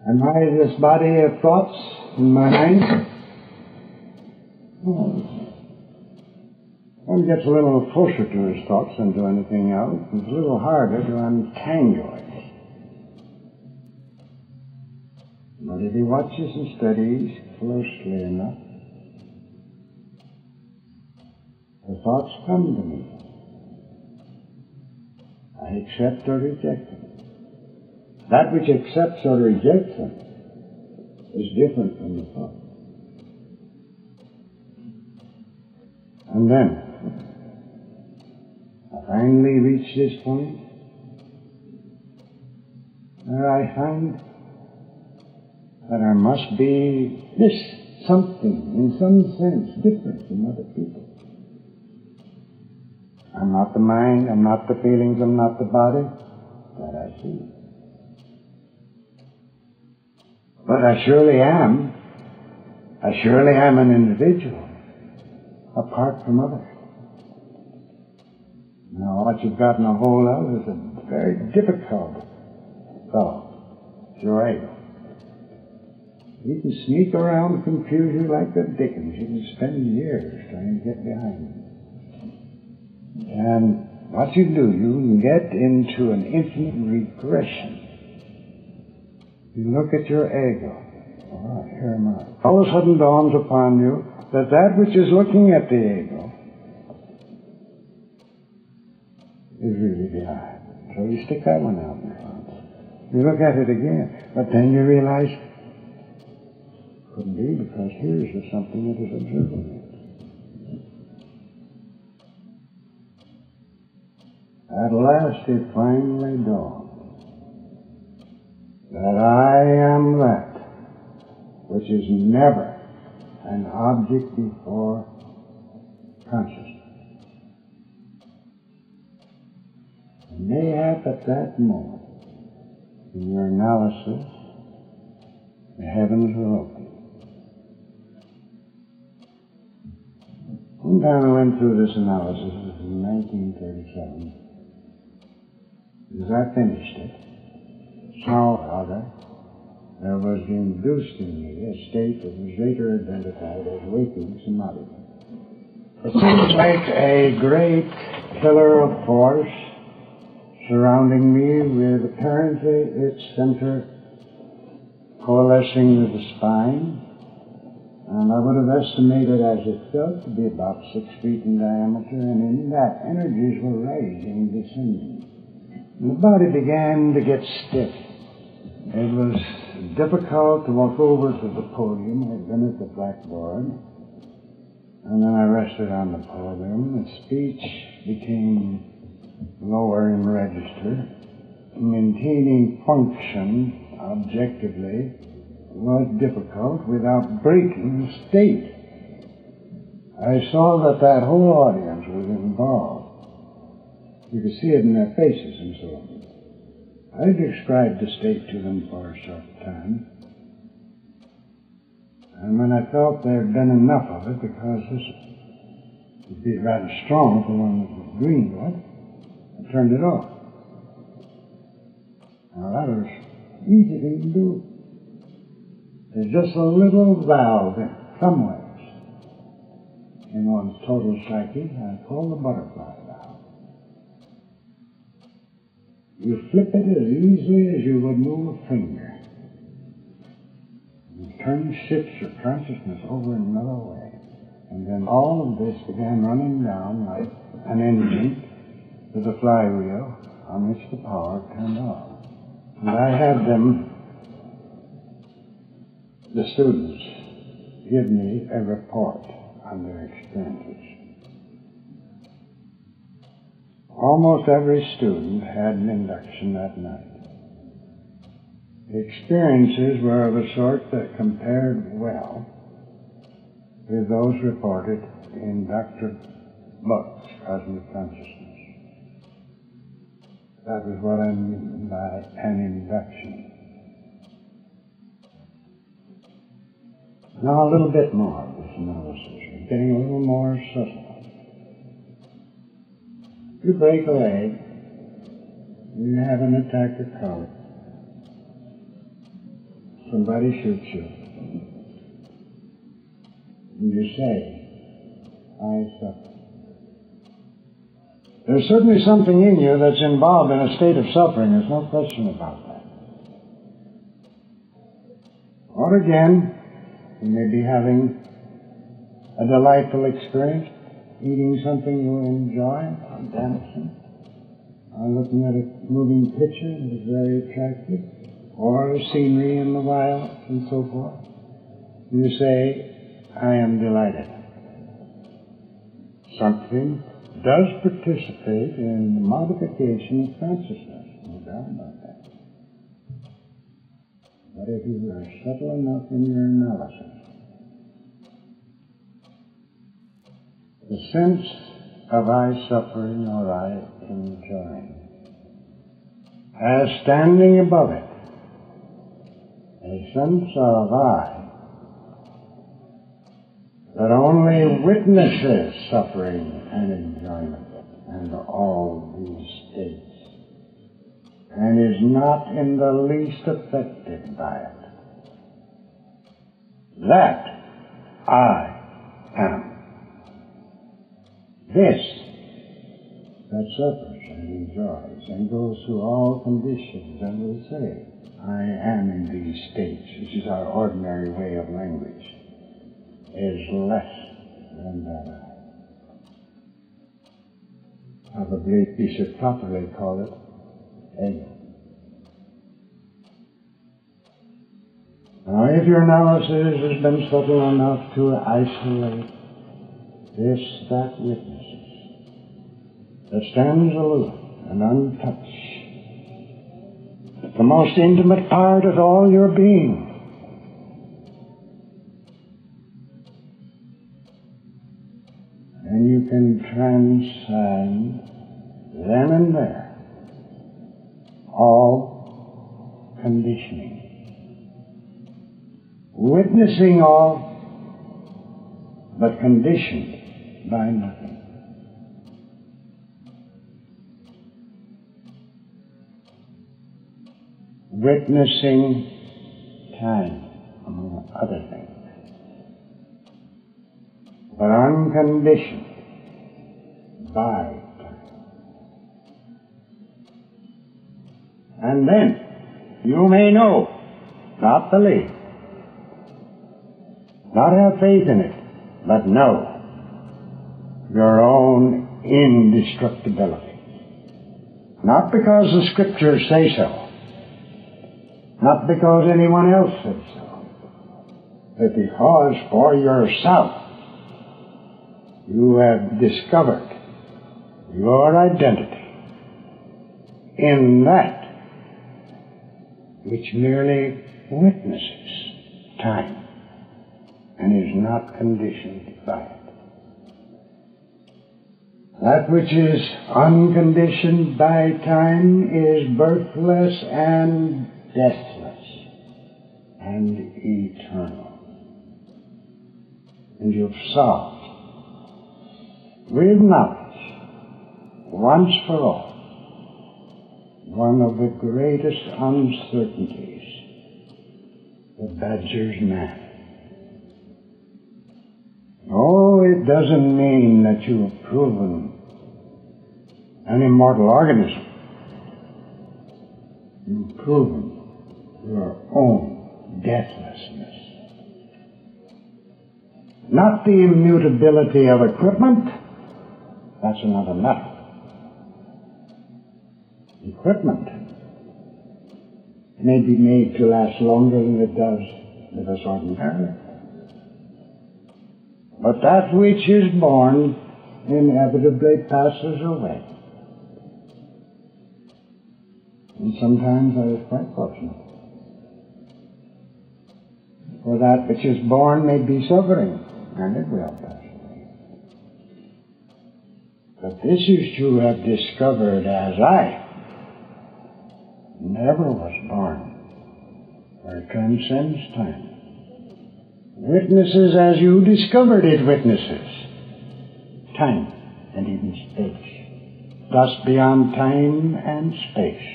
Am I this body of thoughts in my mind? No. One gets a little closer to his thoughts than to anything else. It's a little harder to untangle it. But if he watches and studies closely enough, the thoughts come to me. I accept or reject them. That which accepts or rejects them is different from the thought. And then, I finally reach this point where I find that I must be this something, in some sense, different from other people. I'm not the mind, I'm not the feelings, I'm not the body, that I see. But I surely am. I surely am an individual, apart from others. Now, what you've gotten a hold of is a very difficult fellow. It's your ego. He can sneak around and confuse you like the dickens. You can spend years trying to get behind him. And what you do, you get into an infinite regression. You look at your ego. All right, here am I. All of a sudden dawns upon you that that which is looking at the ego is really the I. So you stick that one out in front. You look at it again, but then you realize couldn't be, because here's the something that is observing it. At last it finally dawned that I am that which is never an object before consciousness. And mayhap at that moment, in your analysis, the heavens will open. One time I went through this analysis in 1937. As I finished it, somehow or other, there was induced in me a state that was later identified as waking samadhi. It seems like a great pillar of force surrounding me with apparently its center coalescing with the spine, and I would have estimated as it felt to be about 6 feet in diameter, and in that energies were rising, descending. And the body began to get stiff. It was difficult to walk over to the podium. I'd been at the blackboard, and then I rested on the podium. The speech became lower in register. Maintaining function objectively was difficult without breaking the state. I saw that that whole audience was involved. You could see it in their faces and so on. I described the state to them for a short time. And when I felt there had been enough of it, because this would be rather strong for one that was greenwood, I turned it off. Now that was easy thing to do. There's just a little valve somewhere in one's total psyche, called the butterfly valve. You flip it as easily as you would move a finger. You shifts your consciousness over another way. And then all of this began running down like an engine with a flywheel on which the power turned off. And I had them, the students, give me a report on their experiences. Almost every student had an induction that night. The experiences were of a sort that compared well with those reported in Dr. Buck's Cosmic Consciousness. That was what I mean by an induction. Now a little bit more of this analysis, getting a little more subtle. You break a leg, you have an attack of colic. Somebody shoots you. And you say, I suffer. There's certainly something in you that's involved in a state of suffering. There's no question about that. Or again, you may be having a delightful experience, eating something you enjoy, or dancing, or looking at a moving picture that is very attractive, or scenery in the wilds and so forth. You say, I am delighted. Something does participate in the modification of consciousness, no doubt about that. But if you are subtle enough in your analysis, the sense of I suffering or I enjoying, as standing above it, a sense of I that only witnesses suffering and enjoyment and all these states, and is not in the least affected by it. That I am. This that suffers and enjoys and goes through all conditions and will say, I am in these states, which is our ordinary way of language, is less than that I. Probably we should properly call it ego. Now, if your analysis has been subtle enough to isolate this that witnesses, that stands aloof and untouched, the most intimate part of all your being, and you can transcend then and there all conditioning, witnessing all, but conditioned by nothing. Witnessing time, among other things, but unconditioned by time. And then you may know, not believe, not have faith in it, but know your own indestructibility. Not because the Scriptures say so, not because anyone else said so, but because for yourself you have discovered your identity in that which merely witnesses time and is not conditioned by it. That which is unconditioned by time is birthless and deathless and eternal. And you've solved with knowledge, once for all, one of the greatest uncertainties that badgers man. Oh, it doesn't mean that you have proven an immortal organism. You've proven your own deathlessness. Not the immutability of equipment. That's another matter. Equipment may be made to last longer than it does with us ordinarily. But that which is born inevitably passes away. And sometimes that is quite fortunate. For that which is born may be suffering, and it will pass away. But this is to have discovered as I never was born, for it transcends time. Witnesses as you discovered it witnesses. Time and even space. Thus beyond time and space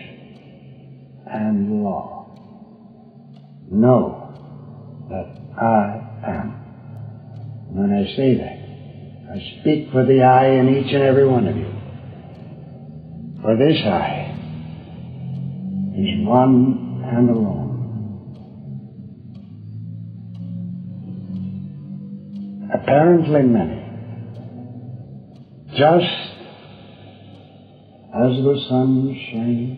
and law. Know that I am. When I say that, I speak for the I in each and every one of you. For this I is one and alone. Apparently many, just as the sun shining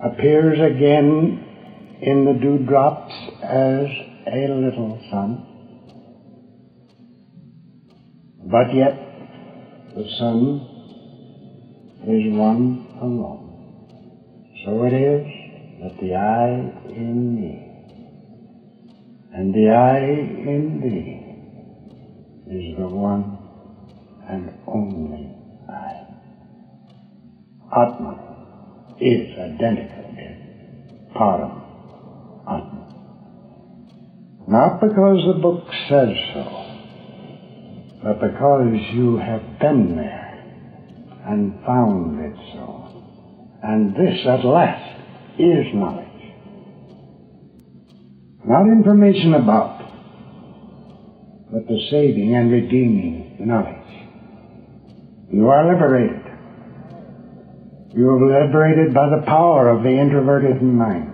appears again in the dewdrops as a little sun, but yet the sun is one alone. So it is that the I in me and the I in thee is the one and only I. Atman is identical with Param Atman. Not because the book says so, but because you have been there and found it so. And this at last is knowledge. Not information about, but the saving and redeeming knowledge. You are liberated. You are liberated by the power of the introverted mind.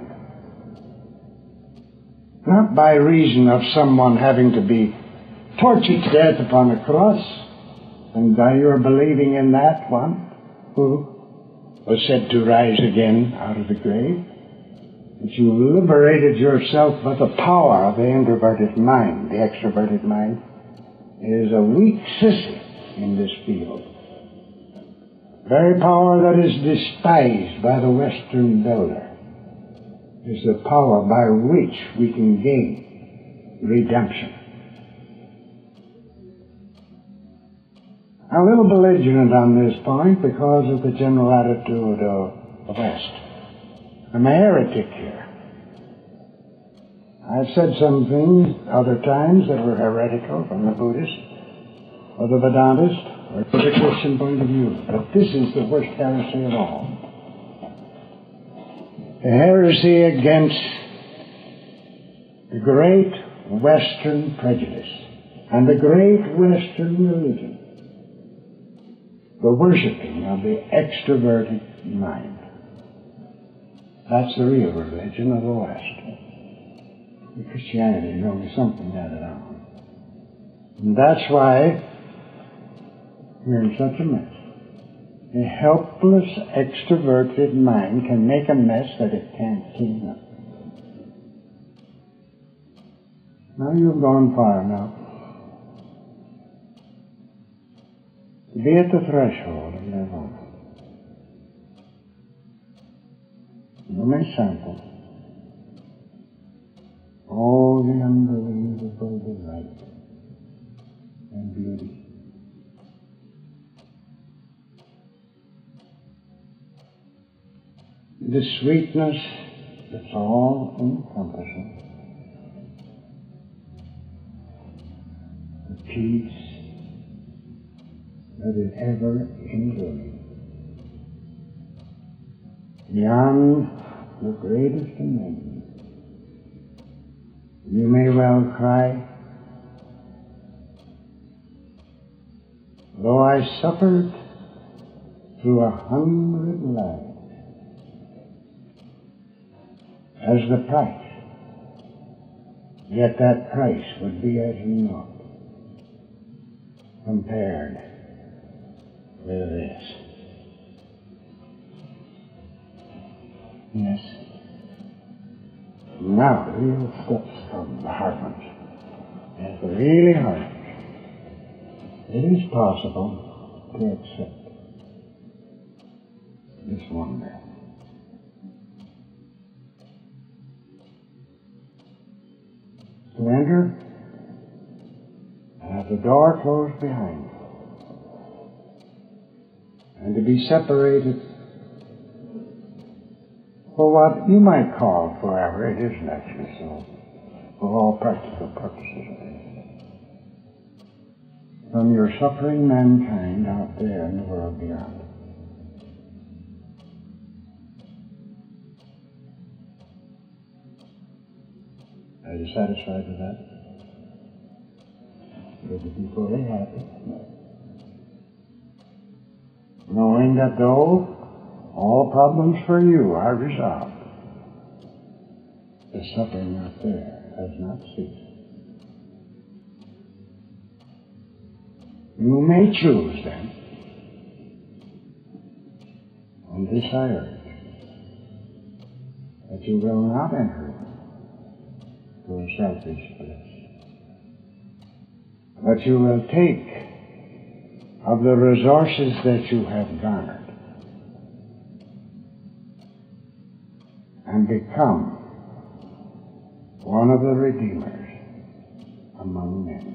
Not by reason of someone having to be tortured to death upon a cross, and by your believing in that one who was said to rise again out of the grave. That you liberated yourself by the power of the introverted mind. The extroverted mind is a weak sissy in this field. Very power that is despised by the Western builder is the power by which we can gain redemption. A little belligerent on this point because of the general attitude of the West. I'm a heretic here. I've said some things other times that were heretical from the Buddhist or the Vedantist or from the Christian point of view. But this is the worst heresy of all. The heresy against the great Western prejudice and the great Western religion. The worshipping of the extroverted mind. That's the real religion of the West. The Christianity is only something added on. And that's why we're in such a mess. A helpless, extroverted mind can make a mess that it can't clean up. Now you've gone far enough to be at the threshold of nirvana. You may sample all the unbelievable delight and beauty. The sweetness that's all-encompassing. The peace that is ever-enduring. Beyond the greatest amazement. You may well cry, though I suffered through 100 lives as the price, yet that price would be as naught compared with this. Yes. Now, the real steps from the hard ones. Yes, the really hard ones. It is possible to accept this wonder. To enter and have the door closed behind you. And to be separated for what you might call forever. It isn't actually so, for all practical purposes it is. From your suffering mankind out there in the world beyond. Are you satisfied with that? Would you be fully happy? Knowing that though all problems for you are resolved, the suffering out there has not ceased. You may choose then, and this I urge, that you will not enter to a selfish bliss, but you will take of the resources that you have garnered and become one of the redeemers among men.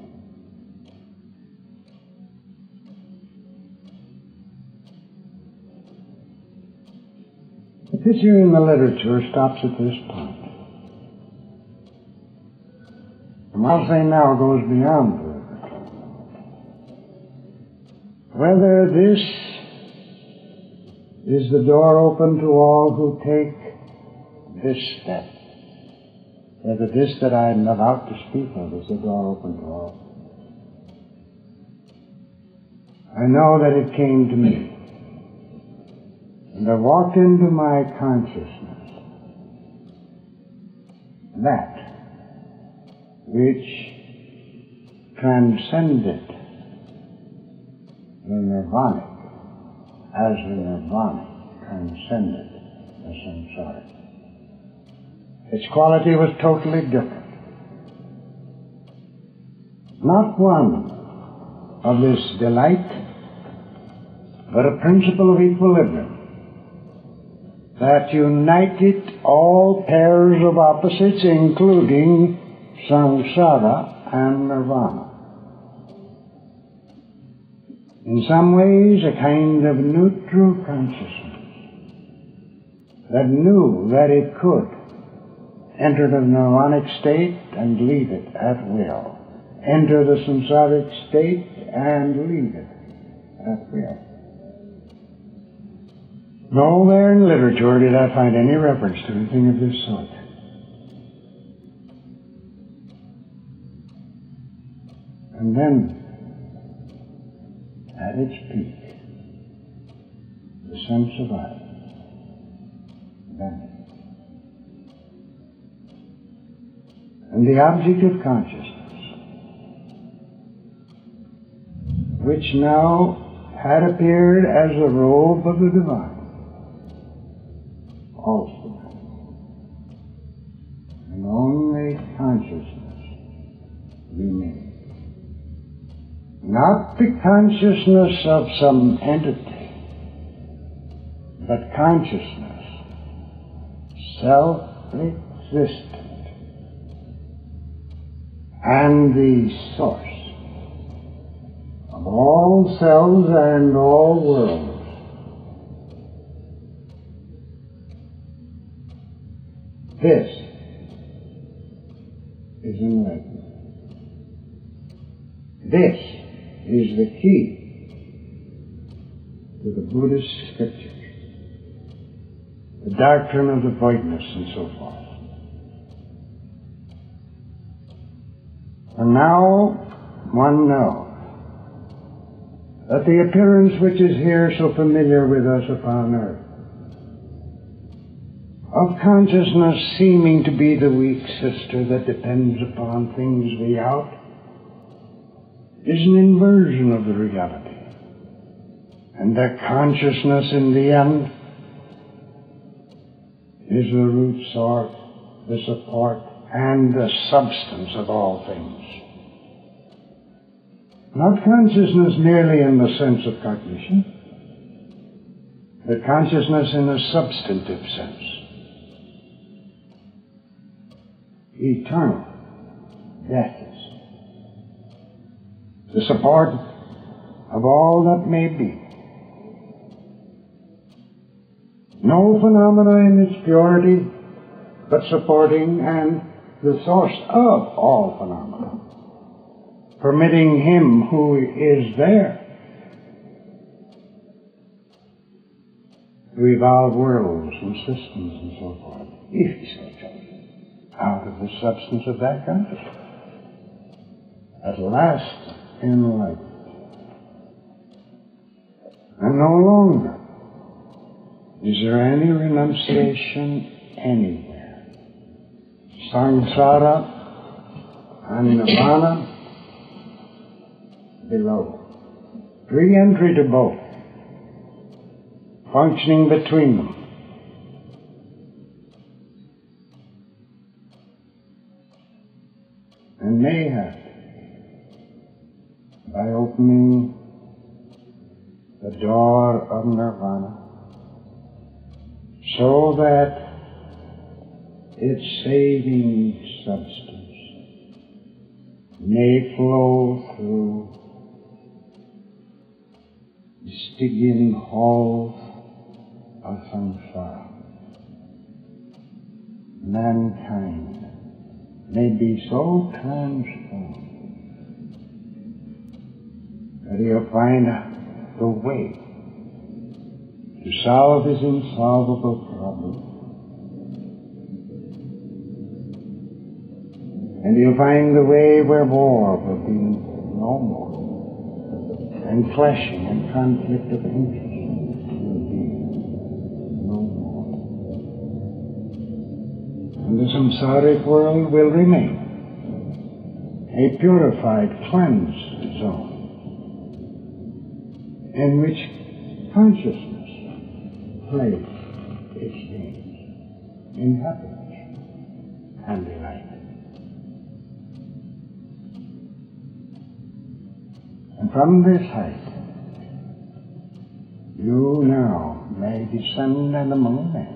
The picture in the literature stops at this point. And I'll say now goes beyond the literature. Whether this is the door open to all who take this step, whether this that I am about to speak of is the door open to all. I know that it came to me. And I walked into my consciousness that which transcended the nirvanic as the nirvanic transcended the samsaric. Its quality was totally different. Not one of this delight, but a principle of equilibrium that united all pairs of opposites, including samsara and nirvana. In some ways, a kind of neutral consciousness that knew that it could enter the nirvanic state and leave it at will, enter the samsaric state and leave it at will. Nowhere in literature did I find any reference to anything of this sort. And then, at its peak, the sense of I vanished. And the object of consciousness, which now had appeared as the robe of the divine, also vanished. And only consciousness remained. Not the consciousness of some entity, but consciousness, self-existent, and the source of all selves and all worlds. This is enlightenment. This is the key to the Buddhist scriptures, the doctrine of the voidness and so forth. And now one knows that the appearance which is here so familiar with us upon earth, of consciousness seeming to be the weak sister that depends upon things without, is an inversion of the reality. And that consciousness in the end is the root source, the support, and the substance of all things. Not consciousness merely in the sense of cognition, but consciousness in a substantive sense. Eternal, deathless. The support of all that may be. No phenomena in its purity, but supporting and the source of all phenomena, permitting him who is there to evolve worlds and systems and so forth, if he so chooses, out of the substance of that consciousness. At last enlightened. And no longer is there any renunciation anywhere. Samsara and nirvana below. Free entry to both. Functioning between them. And mayhap, by opening the door of nirvana, so that its saving substance may flow through the Stygian halls of samsara. Mankind may be so transformed that he'll find the way to solve his insolvable problem. And he'll find the way where war will be no more, and clashing and conflict of interest will be no more. And the samsaric world will remain a purified, cleansed zone in which consciousness plays its games in happiness and delight. And from this height, you now may descend and among men.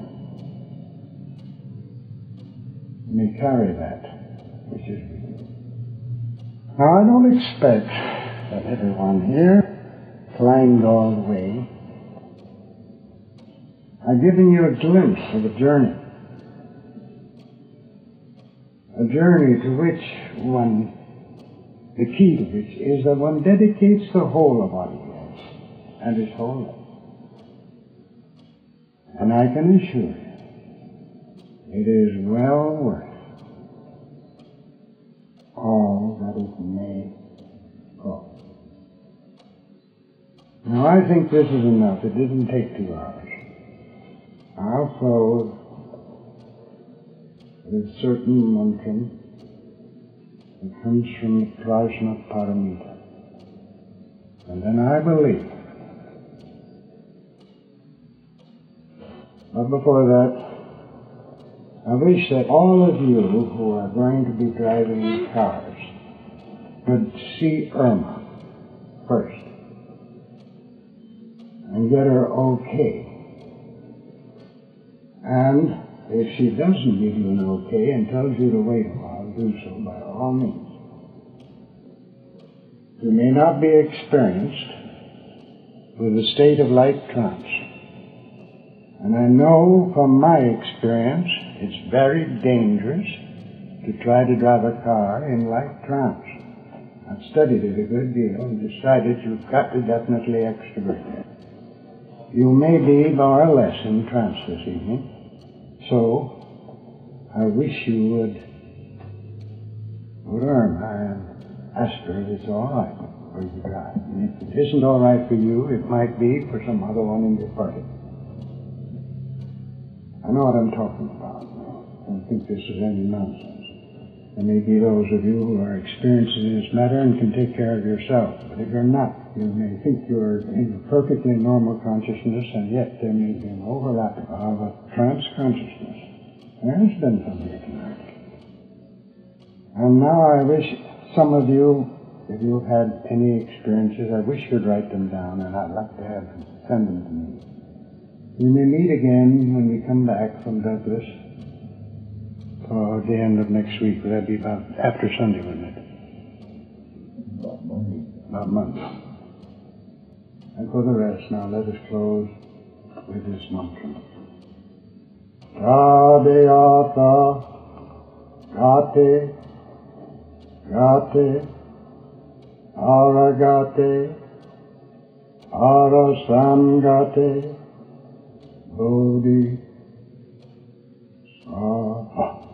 You may carry that which is with you. Now, I don't expect that everyone here climbed all the way. I've given you a glimpse of a journey. A journey to which one, the key to which is that one dedicates the whole of what he is and his whole life. And I can assure you, it is well worth all that it may cost. Now, I think this is enough. It didn't take 2 hours. I'll close with certain mantra that comes from the Prajna Paramita. And then I believe. But before that, I wish that all of you who are going to be driving cars would see Irma first and get her okay. And if she doesn't give you an okay and tells you to wait a while, do so by all means. You may not be experienced with a state of light trance. And I know from my experience it's very dangerous to try to drive a car in light trance. I've studied it a good deal and decided you've got to definitely extrovert it. You may be more or less in trance this evening. So, I wish you would learn and ask her if it's all right for you to drive. And if it isn't all right for you, it might be for some other one in your party. I know what I'm talking about. I don't think this is any nonsense. There may be those of you who are experienced in this matter and can take care of yourself. But if you're not, you may think you're in a perfectly normal consciousness, and yet there may be an overlap of a trance consciousness. There has been some here tonight. And now I wish some of you, if you've had any experiences, I wish you'd write them down, and I'd like to have them, send them to me. We may meet again when we come back from Douglas for the end of next week. That'd be about after Sunday, wouldn't it? About Monday. And for the rest, now let us close with this mantra. Radeyata Gate Gate Aragate Arasangate Bodhi Saha.